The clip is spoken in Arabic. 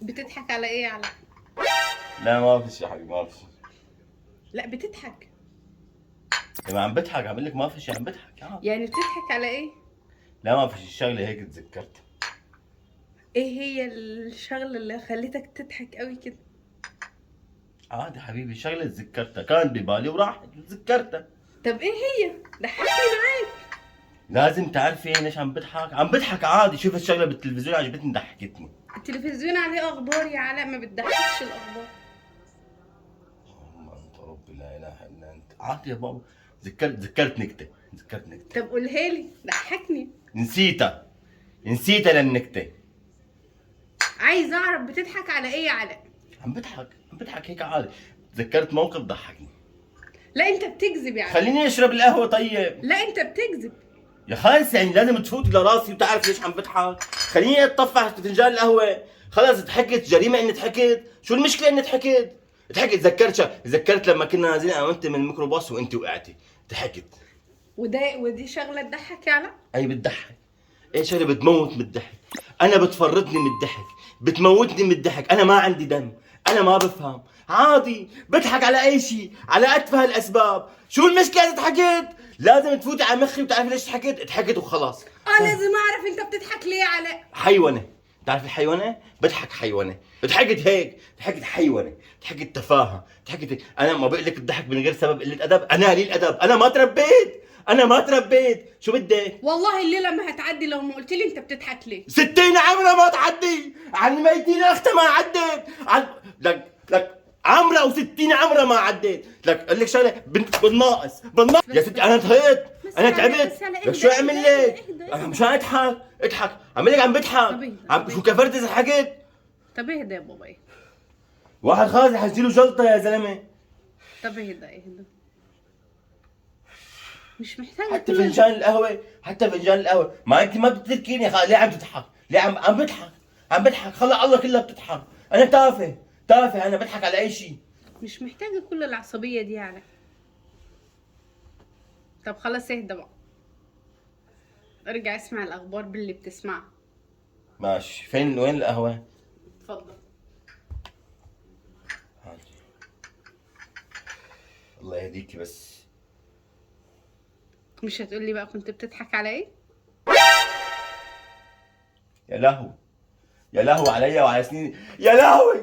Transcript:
بتضحك على ايه يا علاء؟ لا ما فيش يا حبيبي، ما فيش. لا بتضحك. ما عم بضحك، عم بقول لك ما فيش، عم بضحك يعني بتضحك على ايه؟ لا ما فيش، الشغله هيك تذكرت. ايه هي الشغلة اللي خلتك تضحك قوي كده؟ عادي حبيبي، شغله تذكرتها، كان ببالي وراحت وتذكرتها. طب ايه هي؟ ضحكني معاك. لازم تعرفي ليش عم بضحك. عم بضحك عادي، شفت الشغله بالتلفزيون عجبتني ضحكتني. التلفزيون عليه اخبار يا علاء، ما بتضحكش الاخبار. اللهم انت ربي لا اله الا انت. عادي يا بابا، ذكرت نكته، ذكرت نكته. طب قولها لي، ضحكني. نسيتها، نسيتها للنكته. عايز اعرف بتضحك على ايه يا علاء؟ عم بضحك هيك عادي، تذكرت موقف ضحكني. لا انت بتكذب يا علاء. خليني اشرب القهوه طيب. لا انت بتكذب. يا خالص يعني لازم تفوت لراسي وتعرف ليش عم بضحك. خليني اتطفح فنجان القهوه. خلص ضحكت، جريمه اني ضحكت. شو المشكله اني ضحكت؟ ضحكت لما كنا نازلين انا وانت من الميكروباص وانت وقعتي، ضحكت. ودي شغله تضحك يا علاء؟ اي بتضحك. ايه شغله بتموت من الضحك. انا بتفرطني من الضحك، بتموتني من الضحك. انا ما عندي دم، انا ما بفهم. عادي بضحك على اي شيء، على اتفه الاسباب. شو المشكله اذا ضحكت؟ لازم تفوتي على مخي وتعرفي ليش ضحكت وخلاص. لازم اعرف انت بتضحك ليه يا علاء. حيوانه. بتعرف الحيوانه؟ بضحك حيوانه. ضحكت هيك، ضحكت حيوانه، ضحكت تفاهه، ضحكت هيك. انا ما بقول لك الضحك من غير سبب قله ادب. انا قليل ادب، انا ما تربيت. شو بدك؟ والله الليله ما هتعدي لو ما قلت لي انت بتضحك ليه. 60 عمره ما تعدي عن ميتين اختها ما عديت عن لك عمره و60 عمره ما عديت. لك اقول لك شغله بالناقص يا ستي. انا انتهيت، انا تعبت. لك شو اعمل لك؟ انا مش اضحك عم لك عم بضحك. شو كفرت اذا حكيت؟ طب اهدى يا بابا. واحد خالص حيجيله جلطه يا زلمه. طب اهدى. مش محتاجه حتى فنجان القهوه ما انت ما بتتركيني يا ليه عم تضحك؟ ليه عم بضحك خلى الله كلها بتضحك. انا تافه انا بضحك على اي شيء. مش محتاجه كل العصبيه دي على. طب خلاص اهدى بقى، ارجع اسمع الاخبار باللي بتسمعها. ماشي. وين القهوه؟ اتفضل. الله يهديكي بس. مش هتقولي بقى كنت بتضحك على ايه؟ يا لهوي عليا وعلى سنيني. يا لهوي.